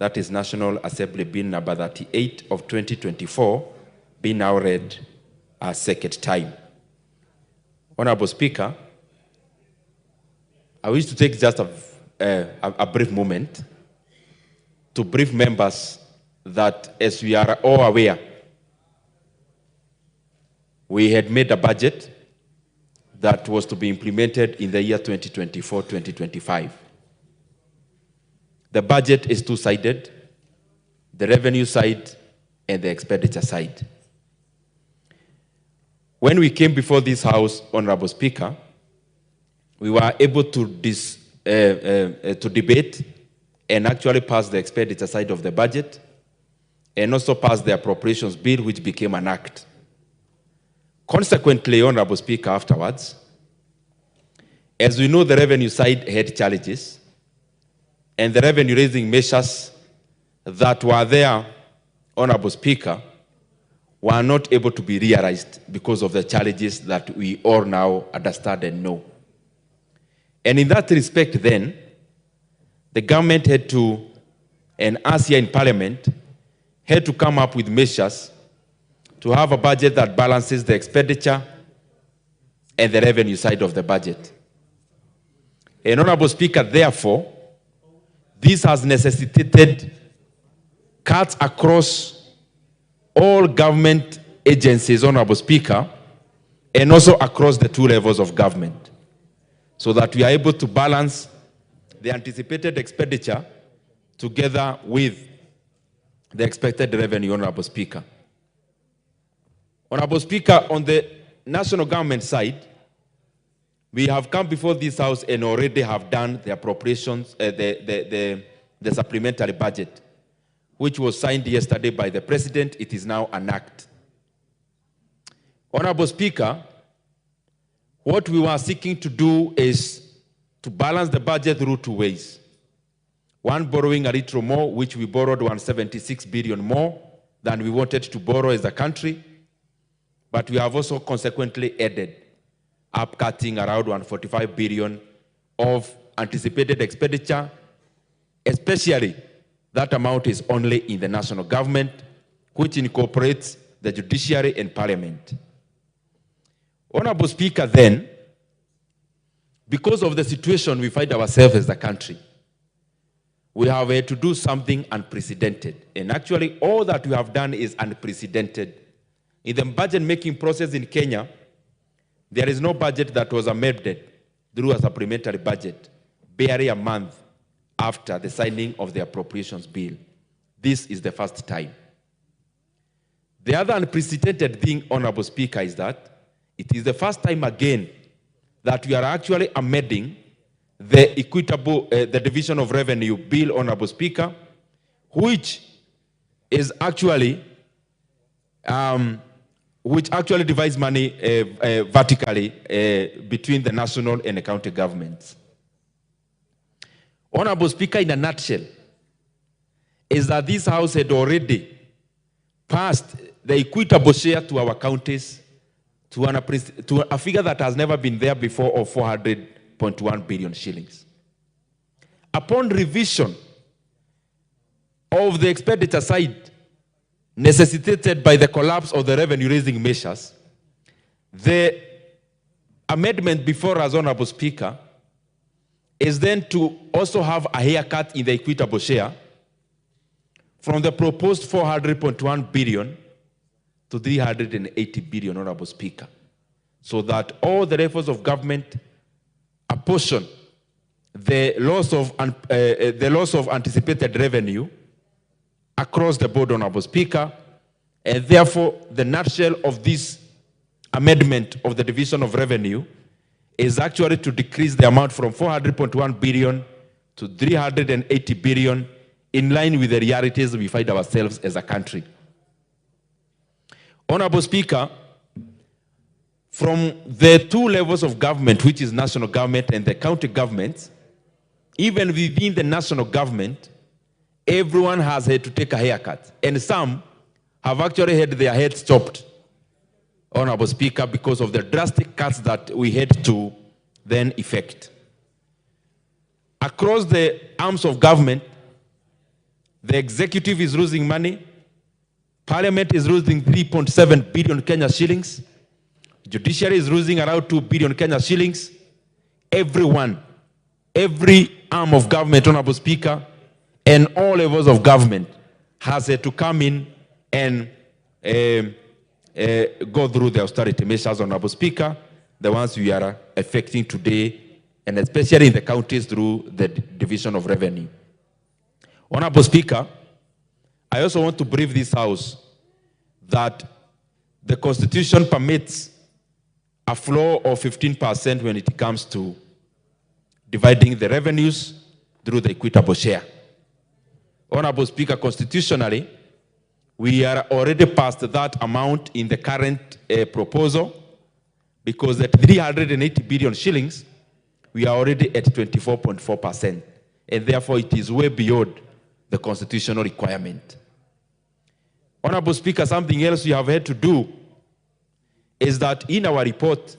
that is National Assembly Bill number 38 of 2024, being now read a second time. Honorable Speaker, I wish to take just a brief moment to brief members that, as we are all aware, we had made a budget that was to be implemented in the year 2024-2025. The budget is two-sided, the revenue side and the expenditure side. When we came before this House, Honorable Speaker, we were able to debate and actually pass the expenditure side of the budget and also pass the appropriations bill, which became an act. Consequently, Honorable Speaker, afterwards, as we know, the revenue side had challenges, and the revenue-raising measures that were there, Honorable Speaker, were not able to be realized because of the challenges that we all now understand and know. And in that respect, then, the government had to, and us here in Parliament, had to come up with measures to have a budget that balances the expenditure and the revenue side of the budget. And Honorable Speaker, therefore, this has necessitated cuts across all government agencies, Honorable Speaker, and also across the two levels of government, so that we are able to balance the anticipated expenditure together with the expected revenue, Honorable Speaker. Honorable Speaker, on the national government side, we have come before this House and already have done the appropriations, the supplementary budget, which was signed yesterday by the President. It is now an act. Honorable Speaker, what we were seeking to do is to balance the budget through two ways. One, borrowing a little more, which we borrowed 176 billion more than we wanted to borrow as a country, but we have also consequently added up cutting around 145 billion of anticipated expenditure, especially that amount is only in the national government, which incorporates the judiciary and parliament. Honorable Speaker, then, because of the situation we find ourselves as a country, we have had to do something unprecedented. And actually, all that we have done is unprecedented. In the budget-making process in Kenya, there is no budget that was amended through a supplementary budget barely a month after the signing of the appropriations bill. This is the first time. The other unprecedented thing, Honorable Speaker, is that it is the first time again that we are actually amending the equitable, the division of revenue bill, Honorable Speaker, which is actually divides money vertically between the national and the county governments. Honorable Speaker, in a nutshell, is that this House had already passed the equitable share to our counties to a figure that has never been there before of 400.1 billion shillings. Upon revision of the expenditure side necessitated by the collapse of the revenue-raising measures, the amendment before us, Honorable Speaker, is then to also have a haircut in the equitable share from the proposed 400.1 billion to 380 billion, Honorable Speaker, so that all the levels of government apportion the loss of anticipated revenue across the board, Honorable Speaker, and therefore the nutshell of this amendment of the division of revenue is actually to decrease the amount from 400.1 billion to 380 billion in line with the realities we find ourselves as a country. Honorable Speaker, from the two levels of government, which is national government and the county governments, even within the national government, everyone has had to take a haircut. And some have actually had their heads chopped, Honorable Speaker, because of the drastic cuts that we had to then effect. Across the arms of government, The executive is losing money. Parliament is losing 3.7 billion Kenya shillings. Judiciary is losing around 2 billion Kenya shillings. Everyone, every arm of government, Honorable Speaker, and all levels of government has to come in and go through the austerity measures, Honorable Speaker, the ones we are effecting today, and especially in the counties through the division of revenue. Honorable Speaker, I also want to brief this House that the Constitution permits a floor of 15% when it comes to dividing the revenues through the equitable share. Honorable Speaker, constitutionally, we are already past that amount in the current proposal, because at 380 billion shillings, we are already at 24.4%, and therefore it is way beyond the constitutional requirement. Honorable Speaker, something else we have had to do is that in our report,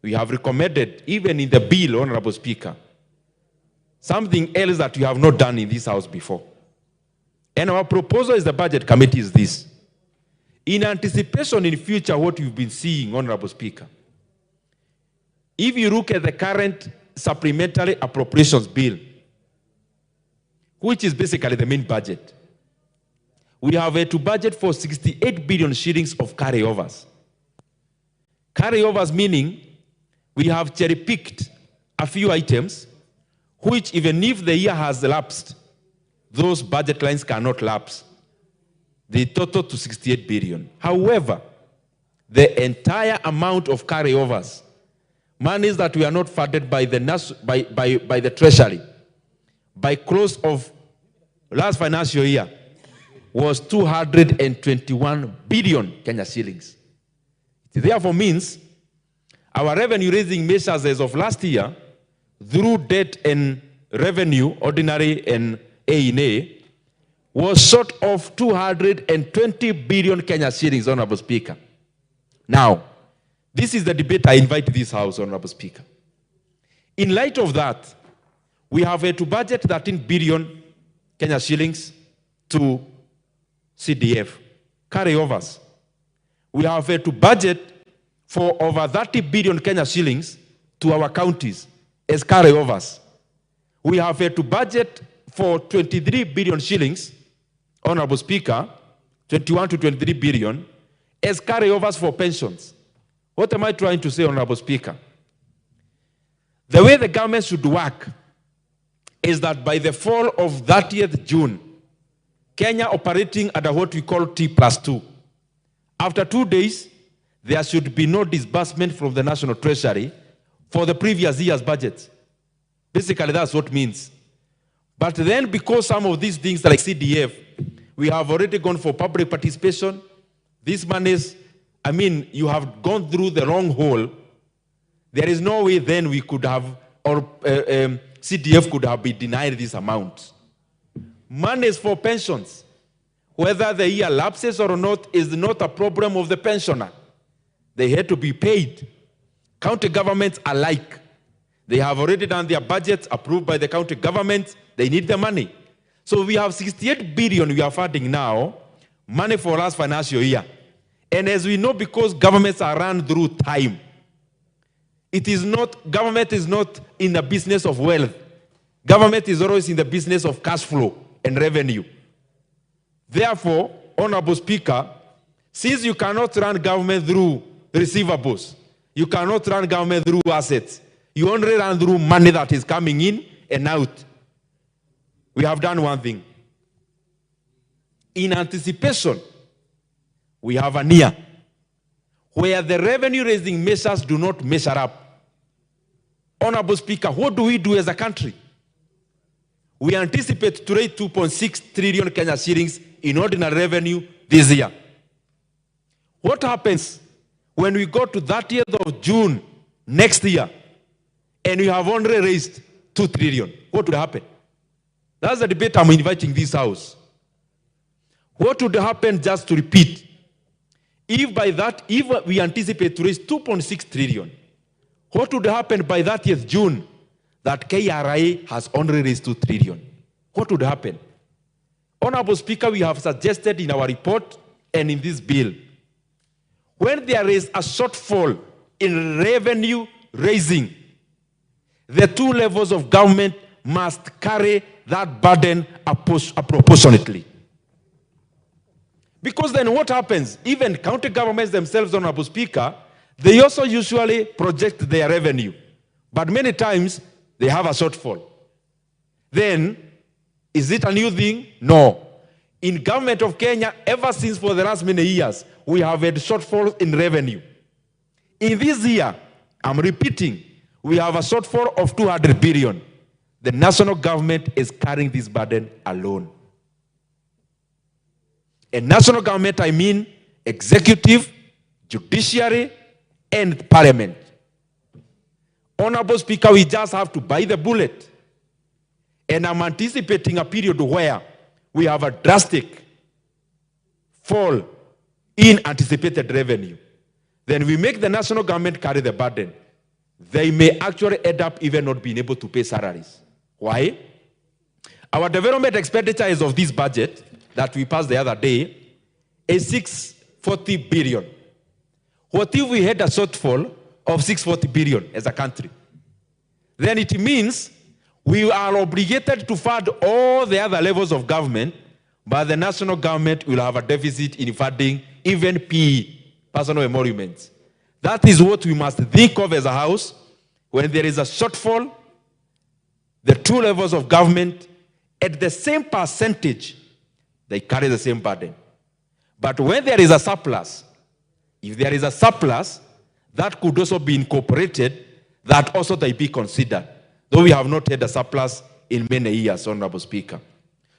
we have recommended, even in the bill, Honorable Speaker, something else that we have not done in this House before. And our proposal is the budget committee is this. In anticipation in future what you've been seeing, Honorable Speaker, if you look at the current supplementary appropriations bill, which is basically the main budget, we have to budget for 68 billion shillings of carryovers. Carryovers meaning we have cherry-picked a few items which, even if the year has lapsed, those budget lines cannot lapse. They total to 68 billion. However, the entire amount of carryovers, monies that we are not funded by the by the Treasury, by close of last financial year, was 221 billion Kenya shillings. It therefore means our revenue raising measures as of last year, through debt and revenue, ordinary and A&A, was short of 220 billion Kenya shillings, Honorable Speaker. Now, this is the debate I invite this House, Honorable Speaker. In light of that, we have to budget 13 billion Kenya shillings to CDF, carryovers. We have to budget for over 30 billion Kenya shillings to our counties as carryovers. We have to budget for 23 billion shillings, Honorable Speaker, 21 to 23 billion, as carryovers for pensions. What am I trying to say, Honorable Speaker? The way the government should work is that by the fall of 30th June, Kenya operating under what we call T+2. After 2 days, there should be no disbursement from the National Treasury for the previous year's budget. Basically, that's what it means. But then, because some of these things like CDF, we have already gone for public participation. These monies, I mean, you have gone through the wrong hole. There is no way then we could have, or CDF could have been denied these amounts. Monies for pensions, whether the year lapses or not, is not a problem of the pensioner. They had to be paid. County governments alike. They have already done their budgets approved by the county governments. They need the money. So we have 68 billion we are funding now, money for last financial year. And as we know, because governments are run through time, government is not in the business of wealth. Government is always in the business of cash flow and revenue. Therefore, Honorable Speaker, since you cannot run government through receivables, you cannot run government through assets, you only run through money that is coming in and out. We have done one thing. In anticipation, we have a year where the revenue raising measures do not measure up. Honorable Speaker, what do we do as a country? We anticipate to raise 2.6 trillion Kenya shillings in ordinary revenue this year. What happens when we go to 30th of June next year and we have only raised 2 trillion? What would happen? That's the debate I'm inviting this House. What would happen, just to repeat, if we anticipate to raise 2.6 trillion, what would happen by 30th June that KRA has only raised 2 trillion? What would happen? Honorable Speaker, we have suggested in our report and in this bill, when there is a shortfall in revenue raising, the two levels of government must carry that burden proportionately. Because then what happens? Even county governments themselves, Honorable Speaker, they also usually project their revenue. But many times, they have a shortfall. Then, is it a new thing? No. In government of Kenya, ever since for the last many years, we have had shortfalls in revenue. In this year, I'm repeating, we have a shortfall of 200 billion. The national government is carrying this burden alone. And national government, I mean executive, judiciary, and parliament. Honorable Speaker, we just have to bite the bullet. And I'm anticipating a period where we have a drastic fall in anticipated revenue. Then we make the national government carry the burden. They may actually end up even not being able to pay salaries. Why? Our development expenditure is of this budget that we passed the other day is 640 billion. What if we had a shortfall of 640 billion as a country? Then it means we are obligated to fund all the other levels of government, but the national government will have a deficit in funding even PE, personal emoluments. That is what we must think of as a house. When there is a shortfall, the two levels of government, at the same percentage, they carry the same burden. But when there is a surplus, if there is a surplus, that could also be incorporated, that also they be considered. Though we have not had a surplus in many years, Honorable Speaker.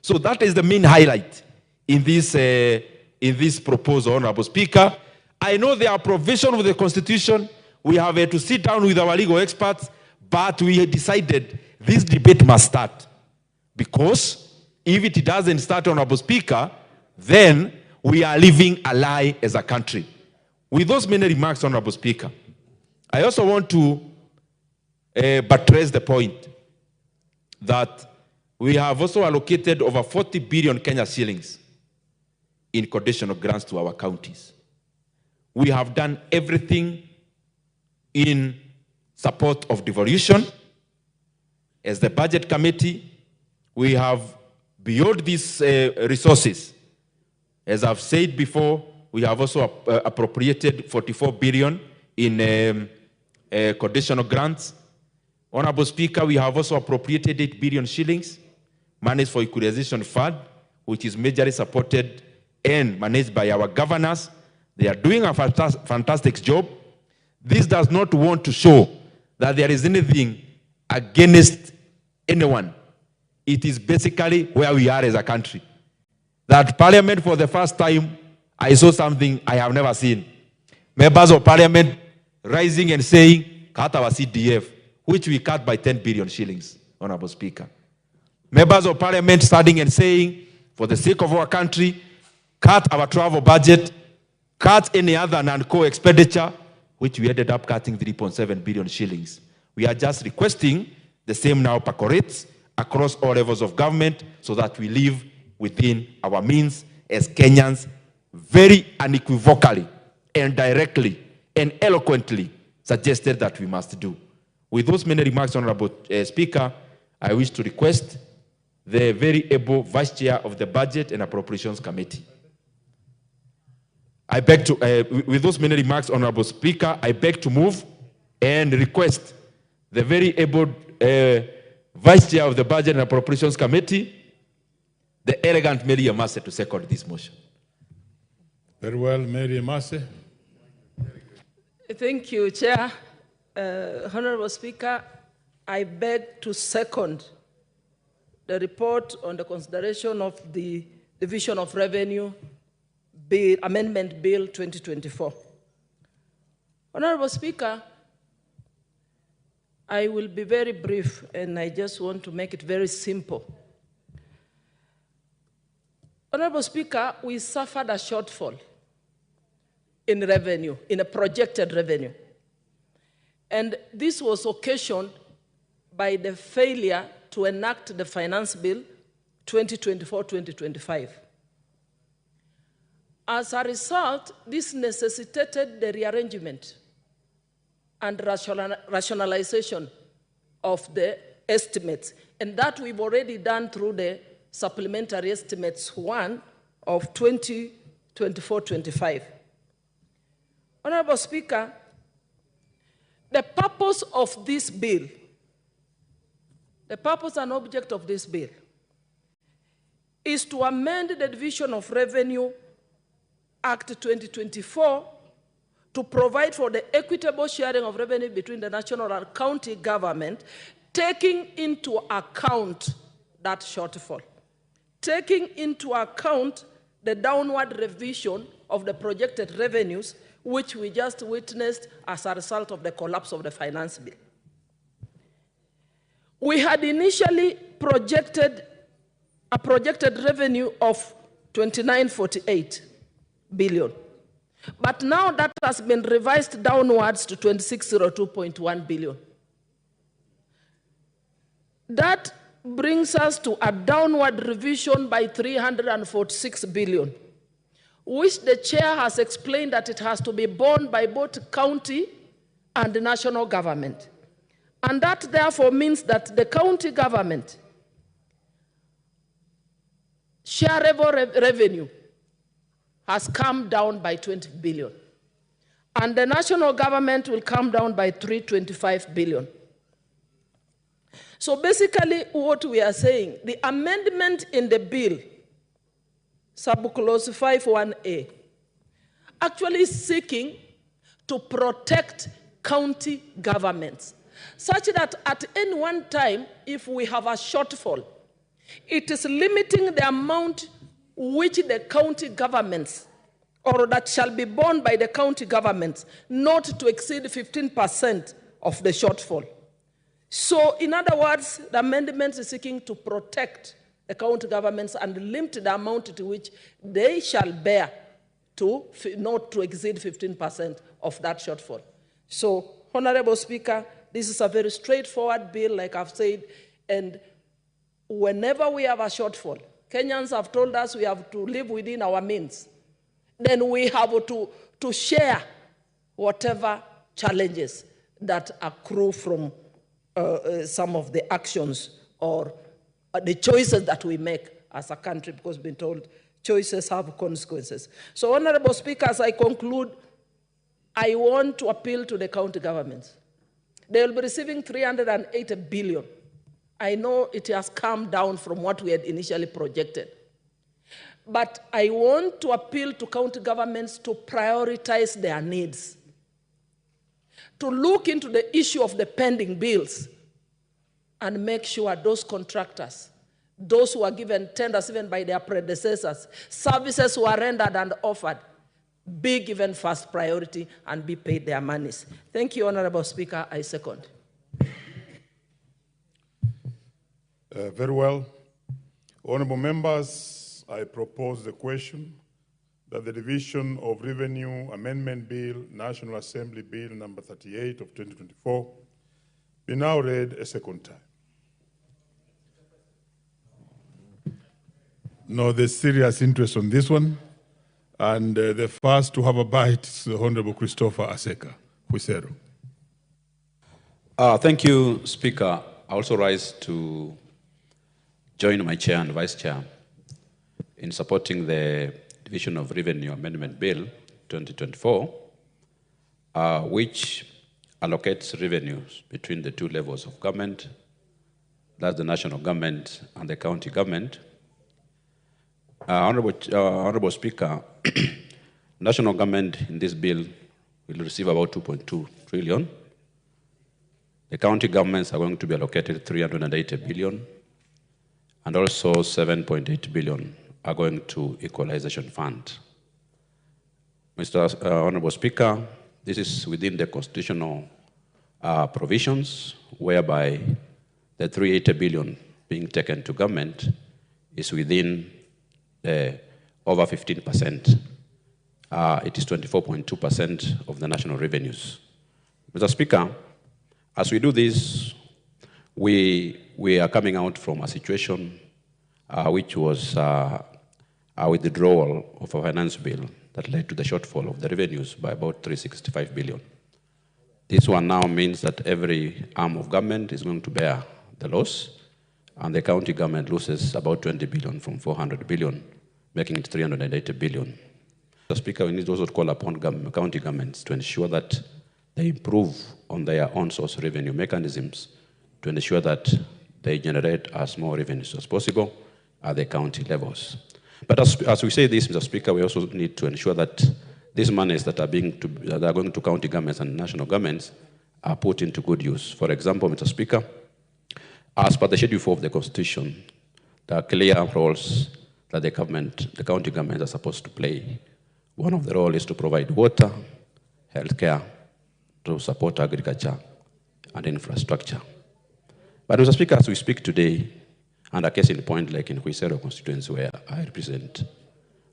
So that is the main highlight in this proposal, Honorable Speaker. I know there are provisions of the Constitution. We have to sit down with our legal experts, but we decided this debate must start. Because if it doesn't start, Honorable Speaker, then we are living a lie as a country. With those many remarks, Honorable Speaker, I also want to buttress the point that we have also allocated over 40 billion Kenya shillings in conditional grants to our counties. We have done everything in support of devolution. As the budget committee, we have, beyond these resources, as I've said before, we have also appropriated 44 billion in conditional grants. Honorable Speaker, we have also appropriated 8 billion shillings, managed for equalization fund, which is majorly supported and managed by our governors. They are doing a fantastic job. This does not want to show that there is anything against anyone. It is basically where we are as a country. That Parliament, for the first time, I saw something I have never seen. Members of Parliament rising and saying, cut our CDF, which we cut by 10 billion shillings, Honorable Speaker. Members of Parliament standing and saying, for the sake of our country, cut our travel budget, cut any other non-core expenditure, which we ended up cutting 3.7 billion shillings. We are just requesting the same now percolates across all levels of government so that we live within our means as Kenyans, very unequivocally and directly and eloquently suggested that we must do. With those many remarks, Honorable Speaker, I wish to request the very able Vice Chair of the Budget and Appropriations Committee. I beg to, with those many remarks, Honorable Speaker, I beg to move and request the very able Vice Chair of the Budget and Appropriations Committee, the elegant Mary Amase, to second this motion. Very well, Mary Amase. Thank you, Chair. Honorable Speaker, I beg to second the report on the consideration of the Division of Revenue Bill, Amendment Bill 2024. Honorable Speaker, I will be very brief and I just want to make it very simple. Honorable Speaker, we suffered a shortfall in revenue, in a projected revenue. And this was occasioned by the failure to enact the finance bill 2024-2025. As a result, this necessitated the rearrangement and rationalization of the estimates, and that we've already done through the supplementary estimates 1 of 2024-25. Honorable Speaker, the purpose of this bill, the purpose and object of this bill is to amend the Division of Revenue Act 2024 to provide for the equitable sharing of revenue between the national and county government, taking into account that shortfall, taking into account the downward revision of the projected revenues, which we just witnessed as a result of the collapse of the finance bill. We had initially projected a projected revenue of 2948 billion. But now that has been revised downwards to 2602.1 billion. That brings us to a downward revision by 346 billion, which the chair has explained that it has to be borne by both county and the national government. And that therefore means that the county government shareable revenue has come down by 20 billion. And the national government will come down by 325 billion. So basically what we are saying, the amendment in the bill, subclause 51A, actually is seeking to protect county governments, such that at any one time, if we have a shortfall, it is limiting the amount which the county governments, or that shall be borne by the county governments, not to exceed 15% of the shortfall. So, in other words, the amendment is seeking to protect the county governments and limit the amount to which they shall bear to not to exceed 15% of that shortfall. So, Honorable Speaker, this is a very straightforward bill, like I've said, and whenever we have a shortfall, Kenyans have told us we have to live within our means. Then we have to share whatever challenges that accrue from some of the actions or the choices that we make as a country, because we've been told choices have consequences. So, Honorable Speaker, as I conclude, I want to appeal to the county governments. They will be receiving 380 billion. I know it has come down from what we had initially projected. But I want to appeal to county governments to prioritize their needs, to look into the issue of the pending bills and make sure those contractors, those who are given tenders even by their predecessors, services who are rendered and offered, be given first priority and be paid their monies. Thank you, Honorable Speaker. I second. Very well. Honorable members, I propose the question that the Division of Revenue Amendment Bill, National Assembly Bill number 38 of 2024, be now read a second time. No, there's serious interest on this one. And the first to have a bite is the Honorable Christopher Aseka. Huisero. Thank you, Speaker. I also rise to join my chair and vice chair in supporting the Division of Revenue Amendment Bill 2024, which allocates revenues between the two levels of government, that's the national government and the county government. Honorable Speaker, national government in this bill will receive about 2.2 trillion. The county governments are going to be allocated 380 billion, and also 7.8 billion are going to equalization fund. Mr. Honorable Speaker, this is within the constitutional provisions, whereby the 380 billion being taken to government is within over 15%. It is 24.2% of the national revenues. Mr. Speaker, as we do this, we are coming out from a situation which was a withdrawal of a finance bill that led to the shortfall of the revenues by about 365 billion. This one now means that every arm of government is going to bear the loss, and the county government loses about 20 billion from 400 billion, making it 380 billion. Mr. Speaker, we need also to call upon county governments to ensure that they improve on their own source revenue mechanisms to ensure that they generate as more revenues as possible at the county levels. But as we say this, Mr. Speaker, we also need to ensure that these monies that are going to county governments and national governments are put into good use. For example, Mr. Speaker, as per the Schedule 4 of the Constitution, there are clear roles that the county governments are supposed to play. One of the roles is to provide water, healthcare, to support agriculture and infrastructure. But Mr. Speaker, as we speak today, and a case in point like in Huisero constituency where I represent,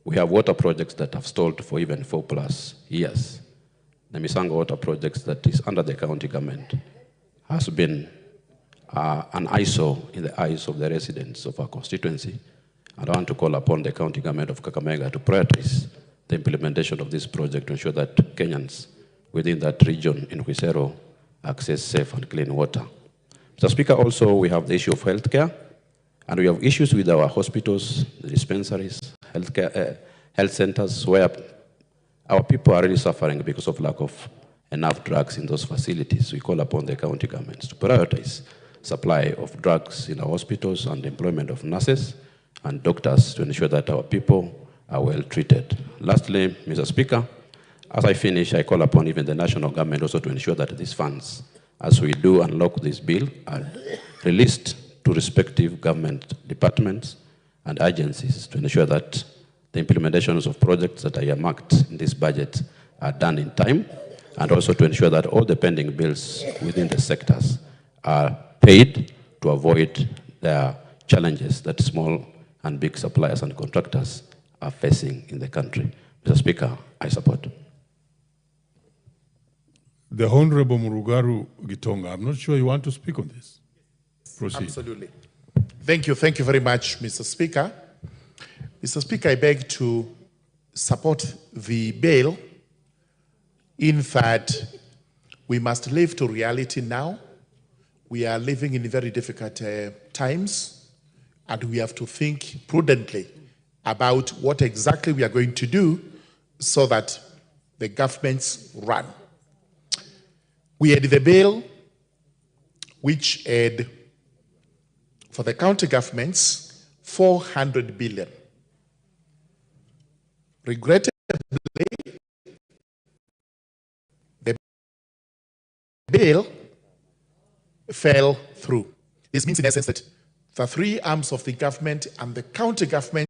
we have water projects that have stalled for even 4+ years. The Misango water projects that is under the county government has been an eyesore in the eyes of the residents of our constituency. And I want to call upon the county government of Kakamega to prioritize the implementation of this project to ensure that Kenyans within that region in Huisero access safe and clean water. Mr. Speaker, also we have the issue of healthcare, and we have issues with our hospitals, the dispensaries, health centers, where our people are really suffering because of lack of enough drugs in those facilities. We call upon the county governments to prioritize supply of drugs in our hospitals and employment of nurses and doctors to ensure that our people are well treated. Lastly, Mr. Speaker, as I finish, I call upon even the national government also to ensure that these funds, as we do unlock this bill, are released to respective government departments and agencies to ensure that the implementations of projects that are earmarked in this budget are done in time, and also to ensure that all the pending bills within the sectors are paid to avoid the challenges that small and big suppliers and contractors are facing in the country. Mr. Speaker, I support. The Honorable Murugaru Gitonga, I'm not sure you want to speak on this. Proceed. Absolutely. Thank you very much, Mr. Speaker. Mr. Speaker, I beg to support the bill in that we must live to reality now. We are living in very difficult times, and we have to think prudently about what exactly we are going to do so that the governments run. We had the bill which had, for the county governments, 400 billion. Regrettably, the bill fell through. This means in essence that the three arms of the government and the county government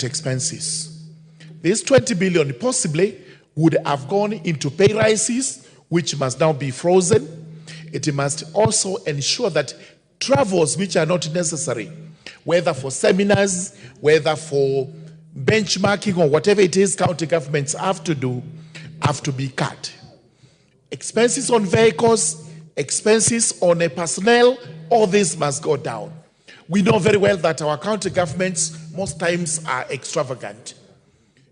expenses. This 20 billion possibly would have gone into pay rises, which must now be frozen. It must also ensure that travels which are not necessary, whether for seminars, whether for benchmarking or whatever it is county governments have to do, have to be cut. Expenses on vehicles, expenses on personnel, all this must go down. We know very well that our county governments most times are extravagant.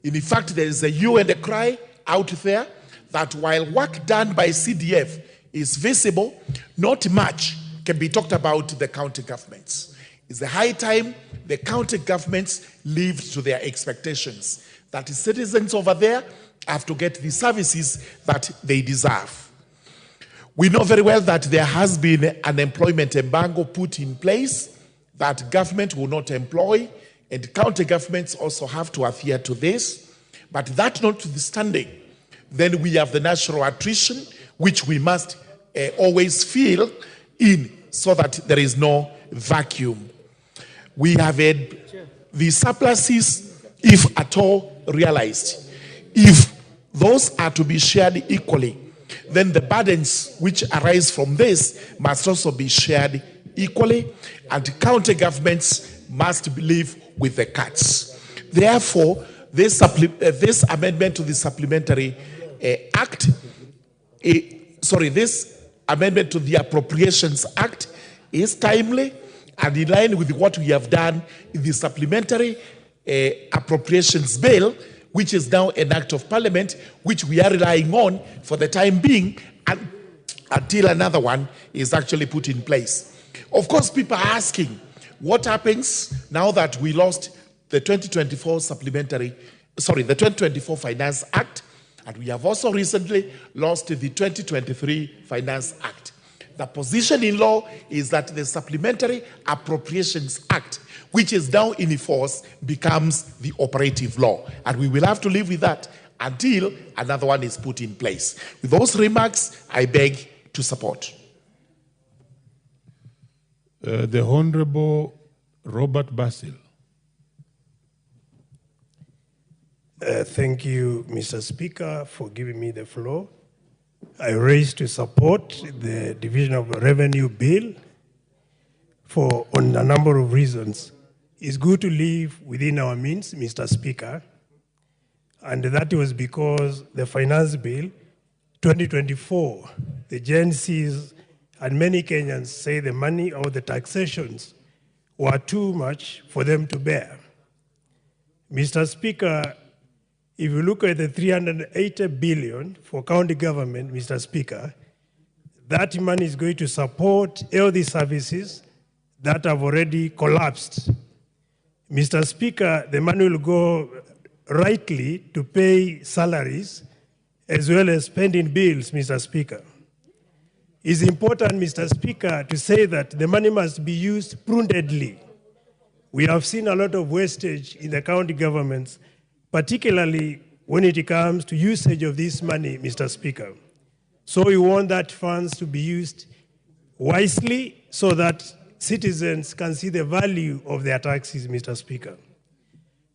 In fact, there is a hue and a cry out there that while work done by CDF is visible, not much can be talked about the county governments. It's a high time the county governments live to their expectations, that citizens over there have to get the services that they deserve. We know very well that there has been an employment embargo put in place that government will not employ, and county governments also have to adhere to this. But that notwithstanding, then we have the natural attrition, which we must always fill in so that there is no vacuum. We have had the surpluses if at all realized. If those are to be shared equally, then the burdens which arise from this must also be shared equally, and county governments must live with the cuts. Therefore, this amendment to the supplementary act, this amendment to the Appropriations Act is timely and in line with what we have done in the supplementary appropriations bill, which is now an act of parliament, which we are relying on for the time being until another one is actually put in place. Of course, people are asking, what happens now that we lost the 2024 the 2024 Finance Act, and we have also recently lost the 2023 Finance Act. The position in law is that the Supplementary Appropriations Act, which is now in force, becomes the operative law. And we will have to live with that until another one is put in place. With those remarks, I beg to support. The Honorable Robert Basil. Thank you, Mr. Speaker, for giving me the floor. I raise to support the Division of Revenue Bill on a number of reasons. It's good to live within our means, Mr. Speaker, and that was because the Finance Bill 2024, the Gen Zs and many Kenyans say the money or the taxations were too much for them to bear. Mr. Speaker, if you look at the 380 billion for county government, Mr. Speaker, that money is going to support healthy services that have already collapsed. Mr. Speaker, the money will go rightly to pay salaries as well as spending bills, Mr. Speaker. It's important, Mr. Speaker, to say that the money must be used prudently. We have seen a lot of wastage in the county governments, particularly when it comes to usage of this money, Mr. Speaker. So we want that funds to be used wisely so that citizens can see the value of their taxes, Mr. Speaker.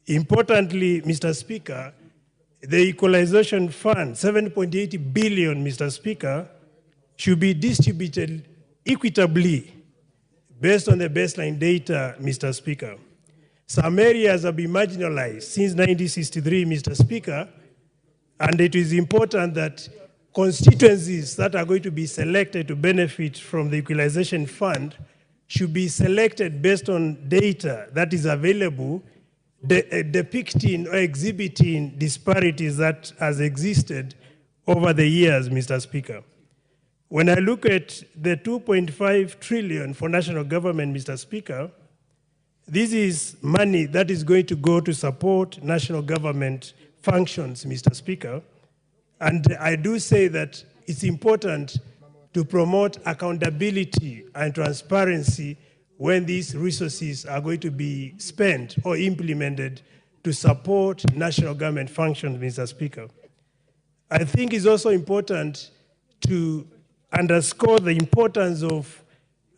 Importantly, Mr. Speaker, the equalization fund, 7.80 billion, Mr. Speaker, should be distributed equitably based on the baseline data, Mr. Speaker. Some areas have been marginalized since 1963, Mr. Speaker, and it is important that constituencies that are going to be selected to benefit from the equalization fund should be selected based on data that is available, depicting or exhibiting disparities that has existed over the years, Mr. Speaker. When I look at the 2.5 trillion for national government, Mr. Speaker, this is money that is going to go to support national government functions, Mr. Speaker. And I do say that it's important to promote accountability and transparency when these resources are going to be spent or implemented to support national government functions, Mr. Speaker. I think it's also important to underscore the importance of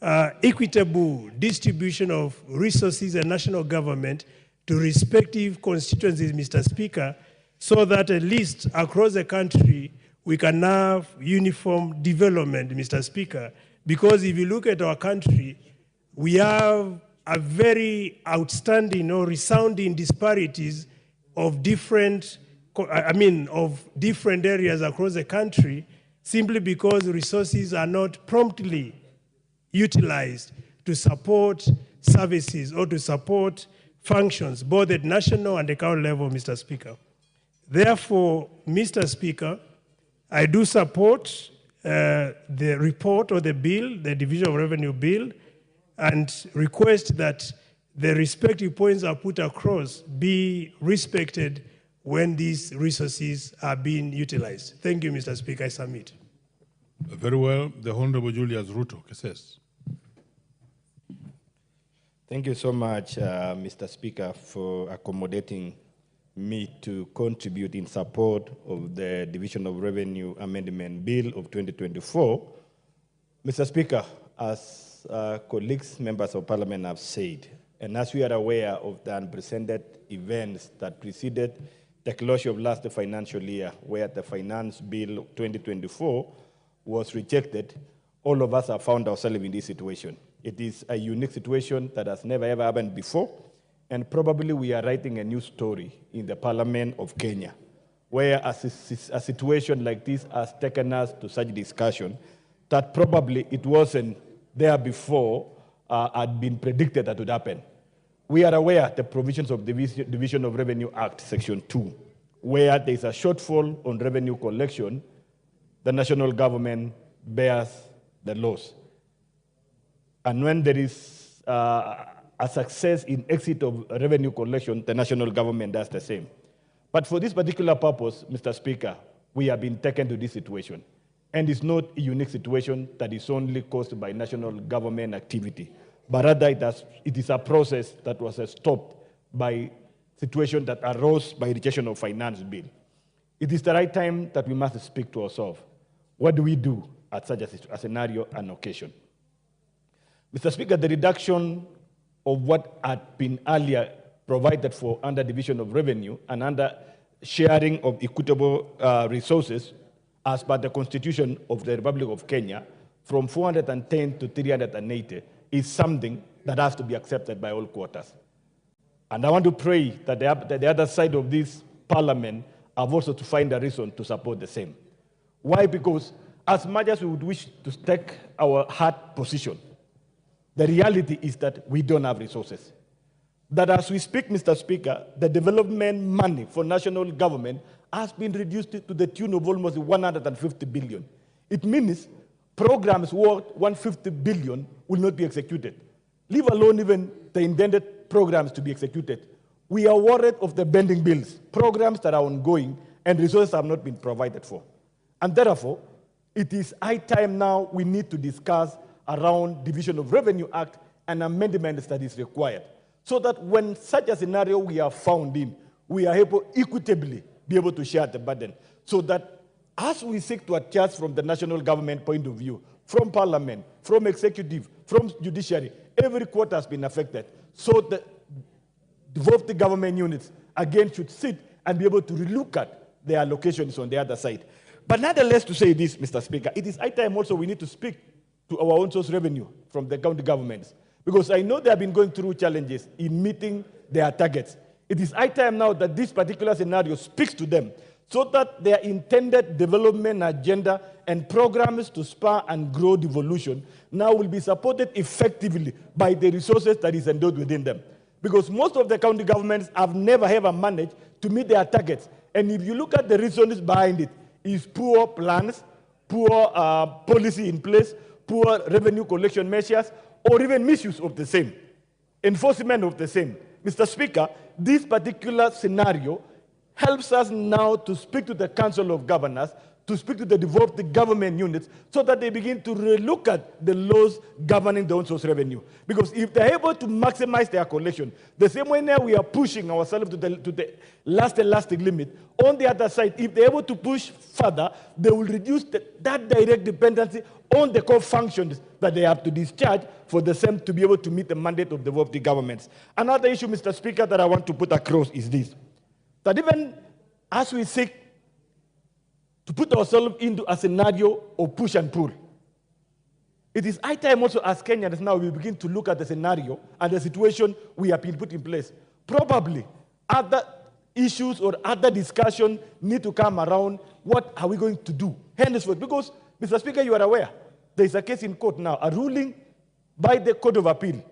equitable distribution of resources and national government to respective constituencies, Mr. Speaker, so that at least across the country we can have uniform development, Mr. Speaker. Because if you look at our country, we have a very outstanding or resounding disparities of different areas across the country, simply because resources are not promptly utilized to support services or to support functions, both at national and the county level, Mr. Speaker. Therefore, Mr. Speaker, I do support the report or the bill, the Division of Revenue Bill, and request that the respective points are put across be respected when these resources are being utilized. Thank you, Mr. Speaker. I submit. Very well. The Honorable Julius Ruto. Thank you so much, Mr. Speaker, for accommodating me to contribute in support of the Division of Revenue Amendment Bill of 2024. Mr. Speaker, as colleagues, members of Parliament have said, And as we are aware of the unprecedented events that preceded the closure of last financial year, where the Finance Bill 2024 was rejected, all of us have found ourselves in this situation. It is a unique situation that has never ever happened before, and probably we are writing a new story in the Parliament of Kenya, where a situation like this has taken us to such discussion that probably it wasn't there before had been predicted that would happen. We are aware of the provisions of the Division of Revenue Act, Section 2, where there is a shortfall on revenue collection, the national government bears the loss. And when there is a success in exit of revenue collection, the national government does the same. But for this particular purpose, Mr. Speaker, we have been taken to this situation. And it's not a unique situation that is only caused by national government activity, but rather it is a process that was stopped by situation that arose by rejection of finance bill. It is the right time that we must speak to ourselves. What do we do at such a scenario and occasion? Mr. Speaker, the reduction of what had been earlier provided for under Division of Revenue and under sharing of equitable resources as per the Constitution of the Republic of Kenya from 410 to 380 is something that has to be accepted by all quarters. And I want to pray that the other side of this parliament have also to find a reason to support the same. Why? Because as much as we would wish to take our hard position, the reality is that we don't have resources. That as we speak, Mr. Speaker, the development money for national government has been reduced to the tune of almost 150 billion. It means programs worth 150 billion will not be executed, leave alone even the intended programs to be executed. We are worried of the pending bills, programs that are ongoing, and resources have not been provided for. And therefore, it is high time now we need to discuss around Division of Revenue Act and amendments that is required, so that when such a scenario we are found in, we are able equitably be able to share the burden, so that as we seek to adjust from the national government point of view, from parliament, from executive, from judiciary, every quarter has been affected. So the devolved government units again should sit and be able to relook at their allocations on the other side. But nonetheless, to say this, Mr. Speaker, it is high time also we need to speak to our own source revenue from the county governments, because I know they have been going through challenges in meeting their targets. It is high time now that this particular scenario speaks to them, so that their intended development agenda and programs to spur and grow devolution now will be supported effectively by the resources that is endowed within them. Because most of the county governments have never ever managed to meet their targets. And if you look at the reasons behind it, is poor plans, poor policy in place, poor revenue collection measures, or even misuse of the same, enforcement of the same. Mr. Speaker, this particular scenario helps us now to speak to the Council of Governors, to speak to the devolved government units, so that they begin to relook at the laws governing the own source revenue. Because if they're able to maximize their collection, the same way now we are pushing ourselves to the last elastic limit, on the other side, if they're able to push further, they will reduce that direct dependency on the core functions that they have to discharge for the same to be able to meet the mandate of the devolved governments. Another issue, Mr. Speaker, that I want to put across is this, that even as we seek to put ourselves into a scenario of push and pull, it is high time also as Kenyans now we begin to look at the scenario and the situation we have been put in place. Probably other issues or other discussion need to come around. What are we going to do henceforth? Because, Mr. Speaker, you are aware, there is a case in court now, a ruling by the Court of Appeal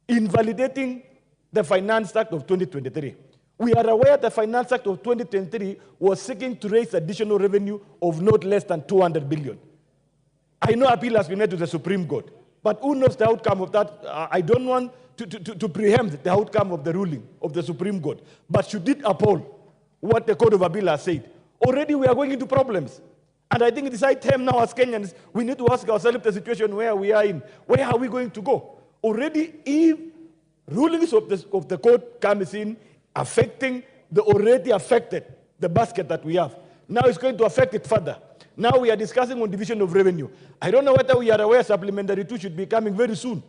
invalidating the Finance Act of 2023. We are aware the Finance Act of 2023 was seeking to raise additional revenue of not less than 200 billion. I know appeal has been made to the Supreme Court, but who knows the outcome of that? I don't want to preempt the outcome of the ruling of the Supreme Court, but should it uphold what the Court of Appeal has said, already we are going into problems. And I think it is high time now as Kenyans, we need to ask ourselves the situation where we are in, where are we going to go? Already, if rulings of the court comes in, affecting the already affected, the basket that we have, now it's going to affect it further. Now we are discussing on division of revenue. I don't know whether we are aware supplementary 2 should be coming very soon.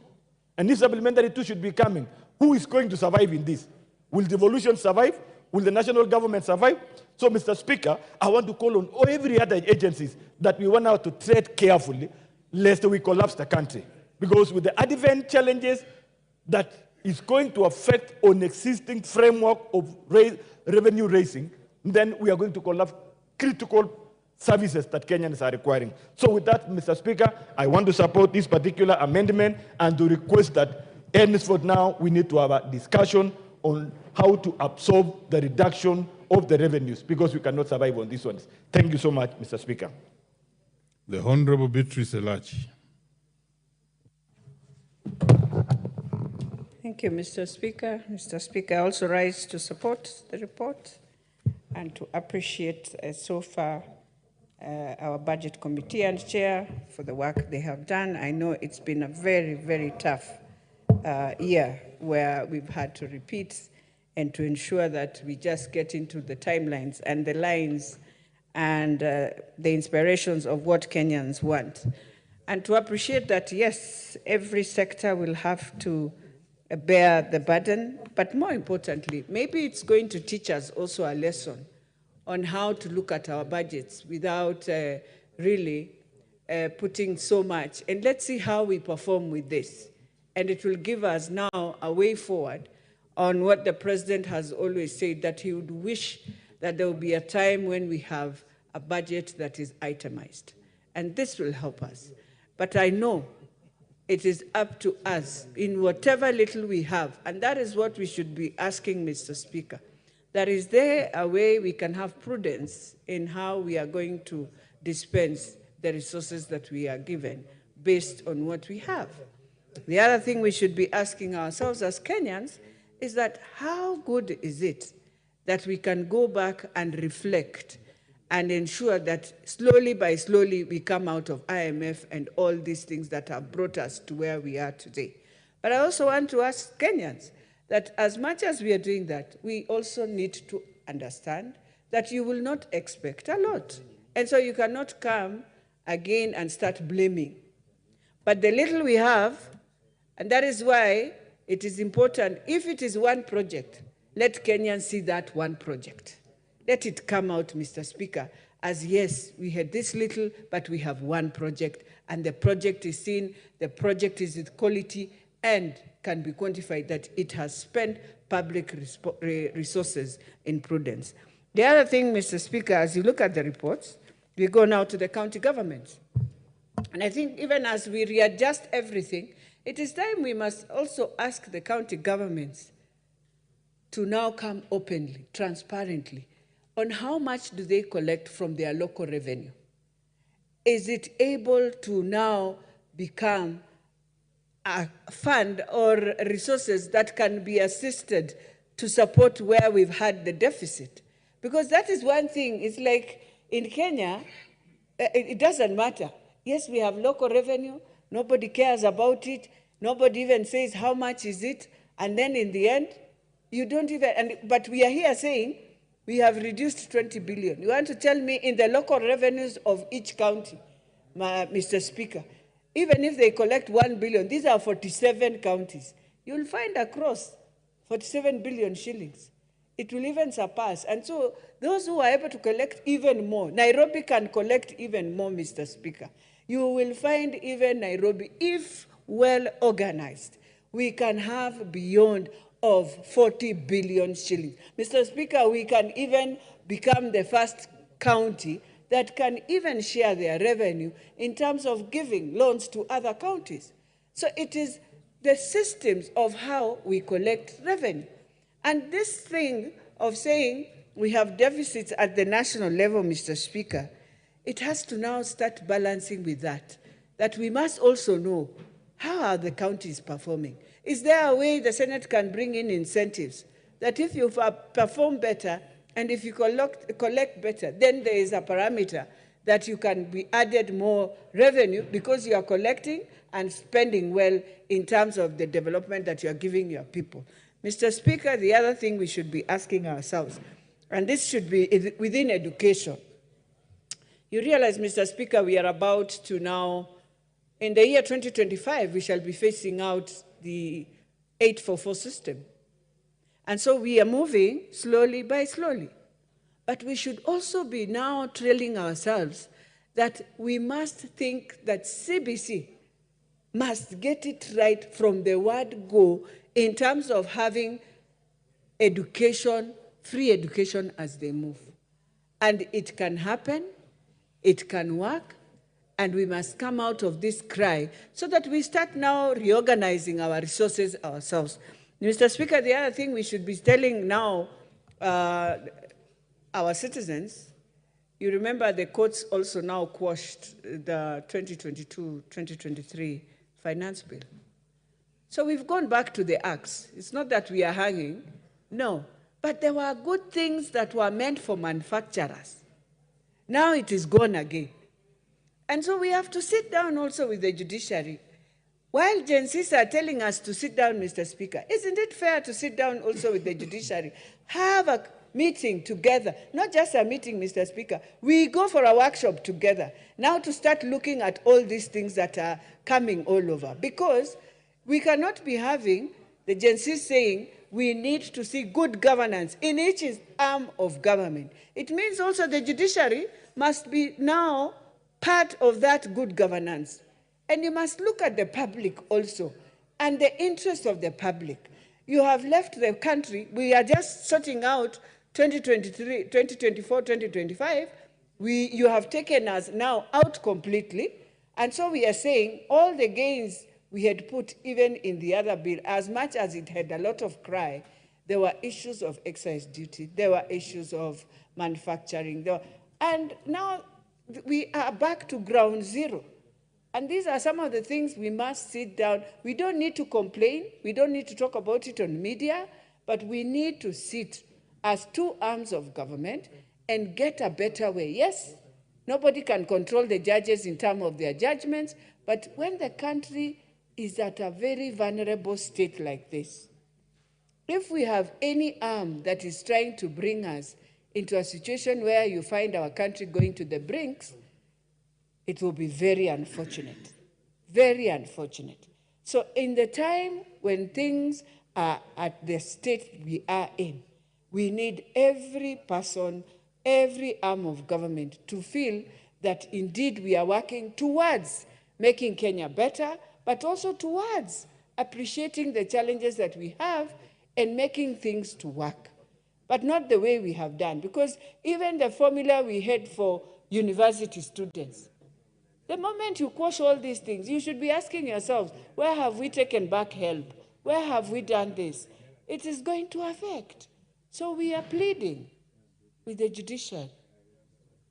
And if supplementary 2 should be coming, who is going to survive in this? Will devolution survive? Will the national government survive? So, Mr. Speaker, I want to call on every other agencies that we want now to tread carefully, lest we collapse the country. Because with the advent challenges that is going to affect on existing framework of revenue raising, then we are going to collapse critical services that Kenyans are requiring. So with that, Mr. Speaker, I want to support this particular amendment and to request that henceforth now we need to have a discussion on how to absorb the reduction of the revenues, because we cannot survive on these ones. Thank you so much, Mr. Speaker. The Honorable Beatrice Elachi. Thank you, Mr. Speaker. Mr. Speaker, I also rise to support the report and to appreciate so far our Budget Committee and Chair for the work they have done. I know it's been a very, very tough year where we've had to repeat and to ensure that we just get into the timelines and the lines and the inspirations of what Kenyans want. And to appreciate that, yes, every sector will have to bear the burden, but more importantly, maybe it's going to teach us also a lesson on how to look at our budgets without really putting so much. And let's see how we perform with this. And it will give us now a way forward on what the president has always said, that he would wish that there will be a time when we have a budget that is itemized. And this will help us. But I know it is up to us in whatever little we have, and that is what we should be asking, Mr. Speaker. That is there a way we can have prudence in how we are going to dispense the resources that we are given based on what we have. The other thing we should be asking ourselves as Kenyans is that how good is it that we can go back and reflect and ensure that slowly by slowly we come out of IMF and all these things that have brought us to where we are today. But I also want to ask Kenyans that as much as we are doing that, we also need to understand that you will not expect a lot. And so you cannot come again and start blaming. But the little we have, and that is why it is important, if it is one project, let Kenyans see that one project. Let it come out, Mr. Speaker, as yes, we had this little, but we have one project, and the project is seen, the project is with quality, and can be quantified that it has spent public resources in prudence. The other thing, Mr. Speaker, as you look at the reports, we go now to the county governments. And I think even as we readjust everything, it is time we must also ask the county governments to now come openly, transparently, on how much do they collect from their local revenue. Is it able to now become a fund or resources that can be assisted to support where we've had the deficit? Because that is one thing. It's like in Kenya, it doesn't matter. Yes, we have local revenue. Nobody cares about it. Nobody even says how much is it. And then in the end, you don't even, but we are here saying we have reduced 20 billion. You want to tell me in the local revenues of each county, Mr. Speaker, even if they collect 1 billion, these are 47 counties, you'll find across 47 billion shillings. It will even surpass. And so those who are able to collect even more, Nairobi can collect even more, Mr. Speaker. You will find even Nairobi, if well organized, we can have beyond of 40 billion shillings. Mr. Speaker, we can even become the first county that can even share their revenue in terms of giving loans to other counties. So it is the systems of how we collect revenue. And this thing of saying we have deficits at the national level, Mr. Speaker, it has to now start balancing with that we must also know how are the counties performing. Is there a way the Senate can bring in incentives that if you perform better and if you collect better, then there is a parameter that you can be added more revenue because you are collecting and spending well in terms of the development that you are giving your people. Mr. Speaker, the other thing we should be asking ourselves, and this should be within education. You realize, Mr. Speaker, we are about to now, in the year 2025, we shall be phasing out the 844 system. And so we are moving slowly by slowly. But we should also be now trailing ourselves that we must think that CBC must get it right from the word go in terms of having education, free education as they move. And it can happen, it can work, and we must come out of this cry so that we start now reorganizing our resources ourselves. Mr. Speaker, the other thing we should be telling now our citizens, you remember the courts also now quashed the 2022-2023 finance bill. So we've gone back to the axe. It's not that we are hanging, no. But there were good things that were meant for manufacturers. Now it is gone again. And so we have to sit down also with the judiciary. While Gen Zs are telling us to sit down, Mr. Speaker, isn't it fair to sit down also with the judiciary? Have a meeting together, not just a meeting, Mr. Speaker. We go for a workshop together now to start looking at all these things that are coming all over. Because we cannot be having the Gen Zs saying we need to see good governance in each arm of government. It means also the judiciary must be now part of that good governance. And you must look at the public also and the interest of the public. You have left the country. We are just sorting out 2023, 2024, 2025. You have taken us now out completely. And so we are saying all the gains we had put even in the other bill, as much as it had a lot of cry, there were issues of excise duty, there were issues of manufacturing, and now we are back to ground zero. And these are some of the things we must sit down. We don't need to complain. We don't need to talk about it on media, but we need to sit as two arms of government and get a better way. Yes, nobody can control the judges in terms of their judgments, but when the country is at a very vulnerable state like this, if we have any arm that is trying to bring us into a situation where you find our country going to the brinks, it will be very unfortunate, very unfortunate. So in the time when things are at the state we are in, we need every person, every arm of government to feel that indeed we are working towards making Kenya better, but also towards appreciating the challenges that we have and making things to work. But not the way we have done, because even the formula we had for university students, the moment you quash all these things, you should be asking yourselves, where have we taken back help? Where have we done this? It is going to affect. So we are pleading with the judiciary.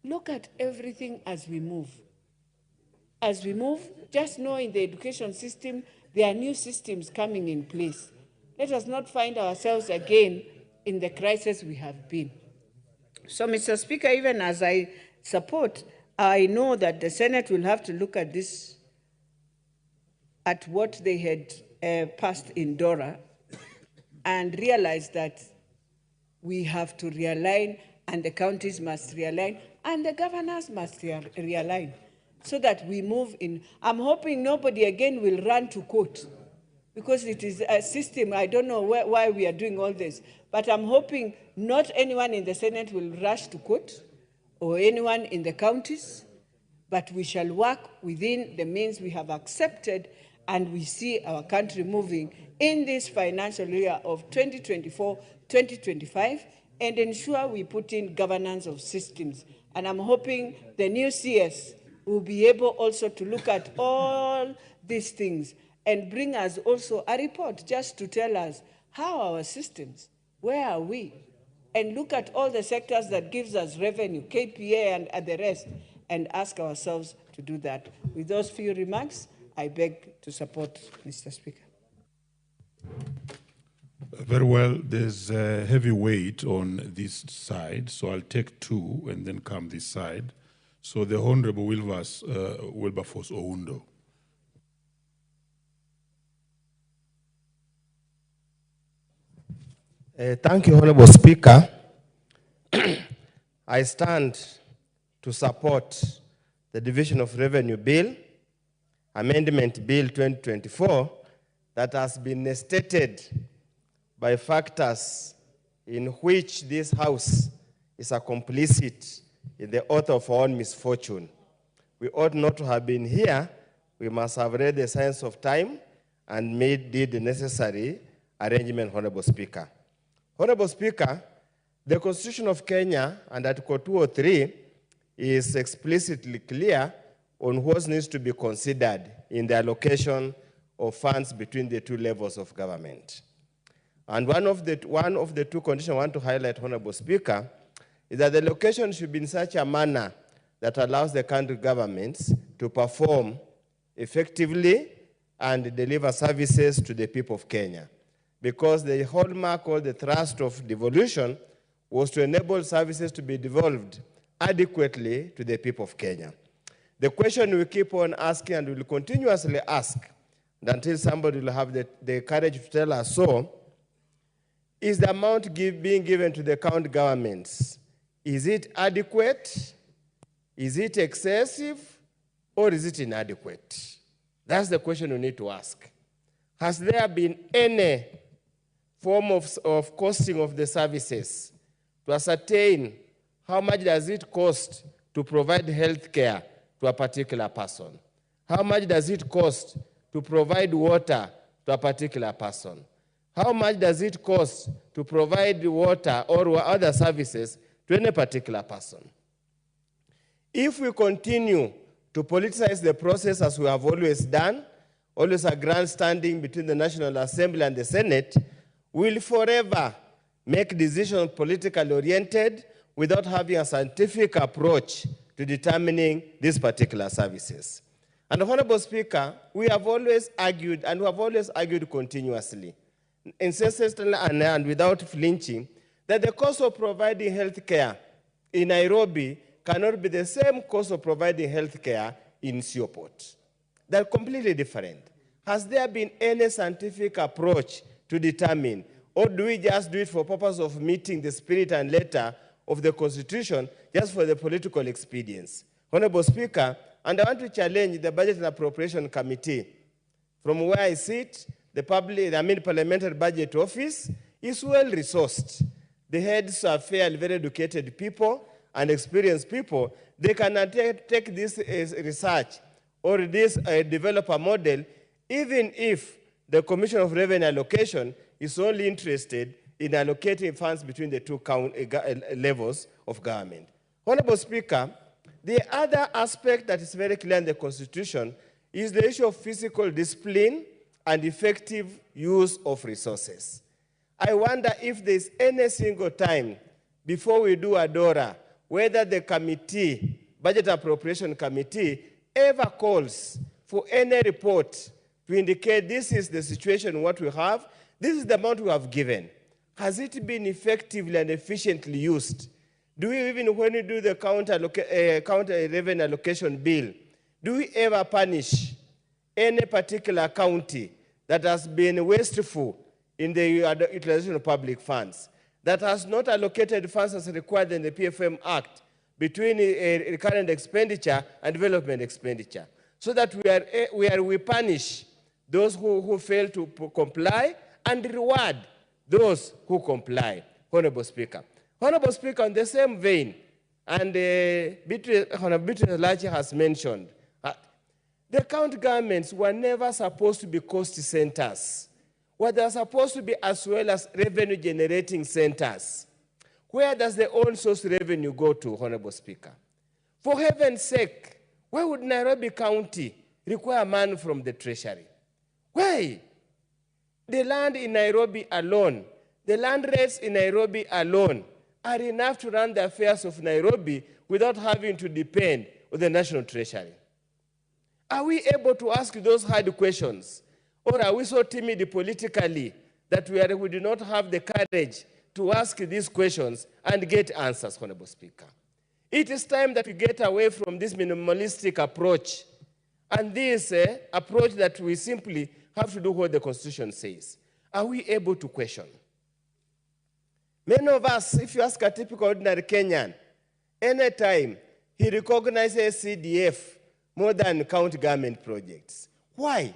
Look at everything as we move. As we move, just know in the education system, there are new systems coming in place. Let us not find ourselves again in the crisis we have been. So, Mr. Speaker, even as I support, I know that the Senate will have to look at this, at what they had passed in Dora, and realize that we have to realign, and the counties must realign, and the governors must realign, so that we move in. I'm hoping nobody again will run to court, because it is a system. I don't know why we are doing all this, but I'm hoping not anyone in the Senate will rush to court, or anyone in the counties, but we shall work within the means we have accepted, and we see our country moving in this financial year of 2024-2025, and ensure we put in governance of systems. And I'm hoping the new CS will be able also to look at all these things and bring us also a report just to tell us how our systems, where are we? And look at all the sectors that gives us revenue, KPA and the rest, and ask ourselves to do that. With those few remarks, I beg to support, Mr. Speaker. Very well. There's a heavy weight on this side, so I'll take two and then come this side. So the Honorable Wilberforce Oundo. Thank you, Honorable Speaker. I stand to support the Division of Revenue Bill, Amendment Bill 2024, that has been stated by factors in which this House is a complicit in the author of our own misfortune. We ought not to have been here. We must have read the signs of time and did the necessary arrangement, Honorable Speaker. Honorable Speaker, the Constitution of Kenya and Article 203 is explicitly clear on what needs to be considered in the allocation of funds between the two levels of government. And one of the two conditions I want to highlight, Honorable Speaker, is that the allocation should be in such a manner that allows the country governments to perform effectively and deliver services to the people of Kenya. Because the hallmark or the thrust of devolution was to enable services to be devolved adequately to the people of Kenya. The question we keep on asking and will continuously ask until somebody will have the courage to tell us so, is the amount being given to the county governments, is it adequate, is it excessive, or is it inadequate? That's the question we need to ask. Has there been any form of costing of the services to ascertain how much does it cost to provide health care to a particular person? How much does it cost to provide water to a particular person? How much does it cost to provide water or other services to any particular person? If we continue to politicize the process as we have always done, always a grandstanding between the National Assembly and the Senate, we'll forever make decisions politically oriented without having a scientific approach to determining these particular services. And Honorable Speaker, we have always argued, and we have always argued continuously, incessantly and without flinching, that the cost of providing health care in Nairobi cannot be the same cost of providing health care in Seaport. They're completely different. Has there been any scientific approach to determine, or do we just do it for purpose of meeting the spirit and letter of the Constitution just for the political expedience? Honorable Speaker, and I want to challenge the Budget and Appropriation Committee. From where I sit, the Parliamentary Budget Office is well resourced. The heads are fairly very educated people and experienced people. They can take this research or this develop a model, even if the Commission of Revenue Allocation is only interested in allocating funds between the two levels of government. Honorable Speaker, the other aspect that is very clear in the Constitution is the issue of physical discipline and effective use of resources. I wonder if there's any single time before we do a DORA, whether the committee, Budget Appropriation Committee, ever calls for any report to indicate this is the situation, what we have, this is the amount we have given. Has it been effectively and efficiently used? Do we even, when we do the counter revenue allocation bill, do we ever punish any particular county that has been wasteful in the utilization of public funds, that has not allocated funds as required in the PFM Act between current expenditure and development expenditure, so that we punish those who fail to comply and reward those who comply, Honorable Speaker. Honorable Speaker, in the same vein, and Honorable Lachi has mentioned, the county governments were never supposed to be cost centers. What they are supposed to be as well as revenue generating centers. Where does the own source revenue go to, Honorable Speaker? For heaven's sake, why would Nairobi County require money from the Treasury? Why? The land in Nairobi alone, the land rates in Nairobi alone are enough to run the affairs of Nairobi without having to depend on the National Treasury. Are we able to ask those hard questions? Or are we so timid politically that we do not have the courage to ask these questions and get answers, Honorable Speaker? It is time that we get away from this minimalistic approach and this approach that we simply have to do what the Constitution says. Are we able to question? Many of us, if you ask a typical ordinary Kenyan, anytime he recognizes CDF more than county government projects. Why?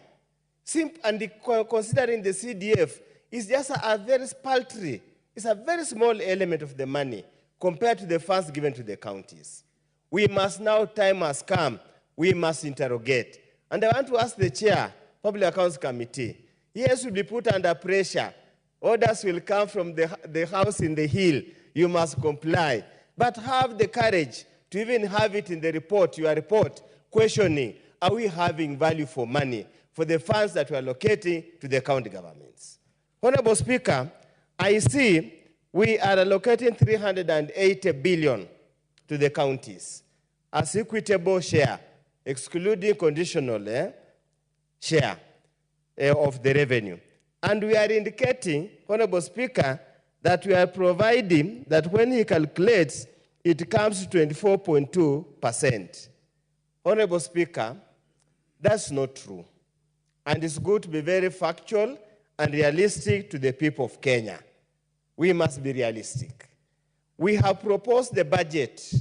Considering the CDF is just a very paltry, it's a very small element of the money compared to the funds given to the counties. We must now, time has come, we must interrogate. And I want to ask the chair, Public Accounts Committee, yes, will be put under pressure. Orders will come from the house in the hill. You must comply. But have the courage to even have it in the report, your report, questioning, are we having value for money for the funds that we are allocating to the county governments? Honorable Speaker, I see we are allocating 380 billion to the counties as equitable share, excluding conditional share of the revenue. And we are indicating, Honorable Speaker, that we are providing that when he calculates, it comes to 24.2%. Honorable Speaker, that's not true. And it's good to be very factual and realistic to the people of Kenya. We must be realistic. We have proposed the budget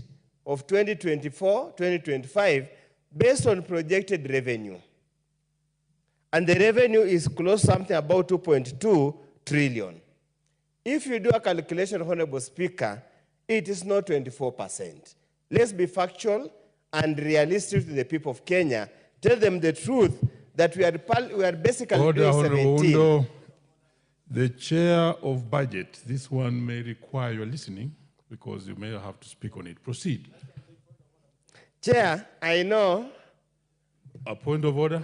of 2024-2025 based on projected revenue. And the revenue is close to something about 2.2 trillion. If you do a calculation, Honorable Speaker, it is not 24%. Let's be factual and realistic to the people of Kenya. Tell them the truth that we are basically Order, paying 17. Honorable the chair of budget, this one may require your listening because you may have to speak on it. Proceed. Chair, I know. A point of order.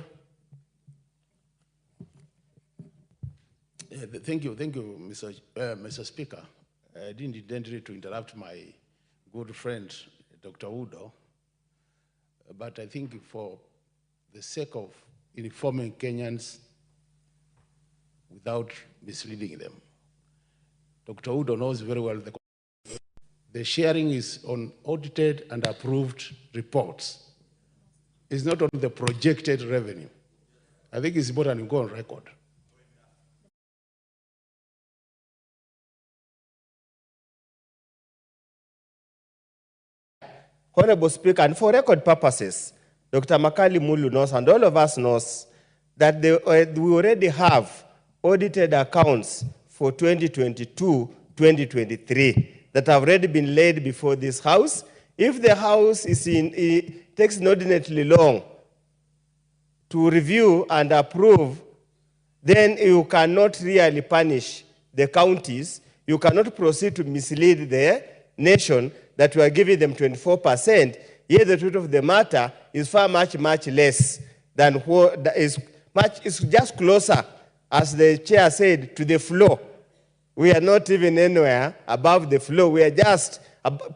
Thank you, Mr. Speaker. I didn't intend to interrupt my good friend, Dr. Udo, but I think for the sake of informing Kenyans without misleading them, Dr. Udo knows very well the sharing is on audited and approved reports. It's not on the projected revenue. I think it's important to go on record. Honorable Speaker, and for record purposes, Dr. Makali Mulu knows, and all of us knows, that we already have audited accounts for 2022-2023 that have already been laid before this House. If the House takes inordinately long to review and approve, then you cannot really punish the counties. You cannot proceed to mislead the nation that we are giving them 24%, yet the truth of the matter is far much less than what is it's just closer, as the chair said, to the floor. We are not even anywhere above the floor. We are just,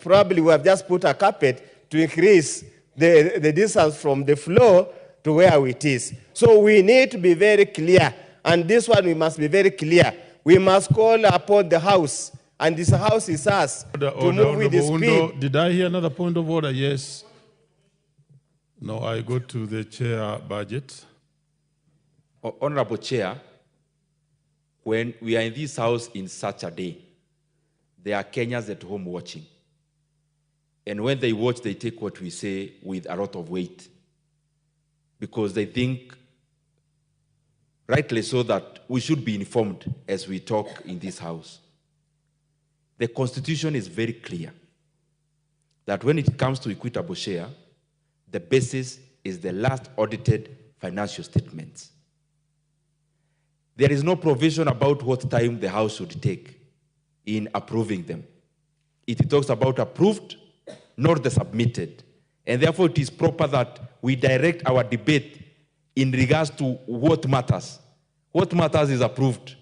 probably we have just put a carpet to increase the distance from the floor to where it is. So we need to be very clear, and this one we must be very clear. We must call upon the House, and this House is us, to move with the speed. Did I hear another point of order? Yes. No, I go to the chair budget. Honorable Chair, when we are in this House in such a day, there are Kenyans at home watching. And when they watch, they take what we say with a lot of weight, because they think, rightly so, that we should be informed as we talk in this House. The Constitution is very clear that when it comes to equitable share, the basis is the last audited financial statements. There is no provision about what time the House should take in approving them. It talks about approved, not the submitted. And therefore, it is proper that we direct our debate in regards to what matters. What matters is approved.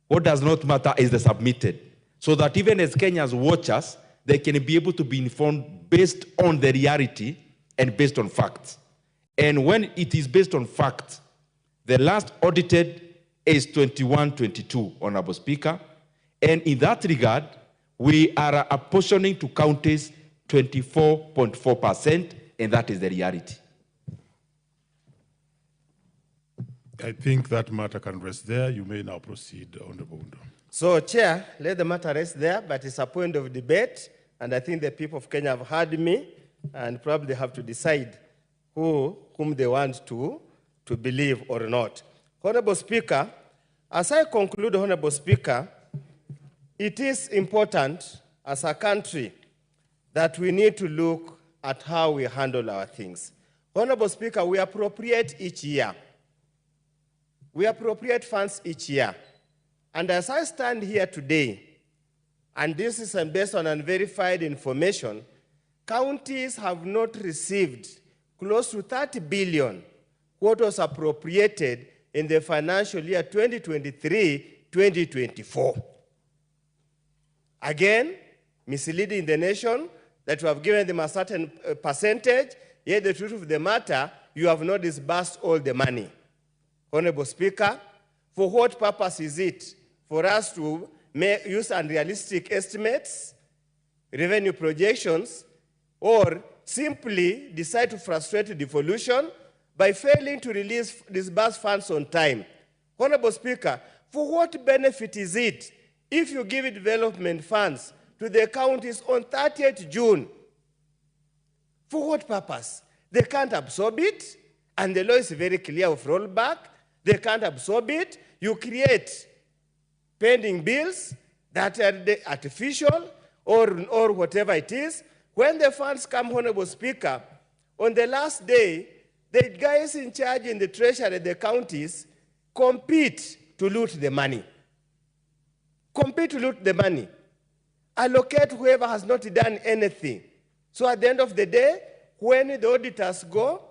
What does not matter is the submitted. So that even as Kenyans watch us, they can be able to be informed based on the reality and based on facts. And when it is based on facts, the last audited is 21-22, Honorable Speaker. And in that regard, we are apportioning to counties 24.4%, and that is the reality. I think that matter can rest there. You may now proceed, Honorable Undo. So, Chair, let the matter rest there, but it's a point of debate, and I think the people of Kenya have heard me, and probably have to decide whom they want to believe or not. Honorable Speaker, as I conclude, Honorable Speaker, it is important as a country that we need to look at how we handle our things. Honorable Speaker, we appropriate each year. We appropriate funds each year. And as I stand here today, and this is based on unverified information, counties have not received close to 30 billion what was appropriated in the financial year 2023-2024. Again, misleading the nation that you have given them a certain percentage, yet the truth of the matter, you have not disbursed all the money. Honorable Speaker, for what purpose is it for us to use unrealistic estimates, revenue projections, or simply decide to frustrate devolution by failing to disburse funds on time? Honorable Speaker, for what benefit is it if you give development funds to the counties on 30th June? For what purpose? They can't absorb it, and the law is very clear of rollback. They can't absorb it. You create pending bills that are artificial or whatever it is. When the funds come, Honorable Speaker, on the last day, the guys in charge in the treasury, the counties, compete to loot the money. Compete to loot the money. Allocate whoever has not done anything. So at the end of the day, when the auditors go,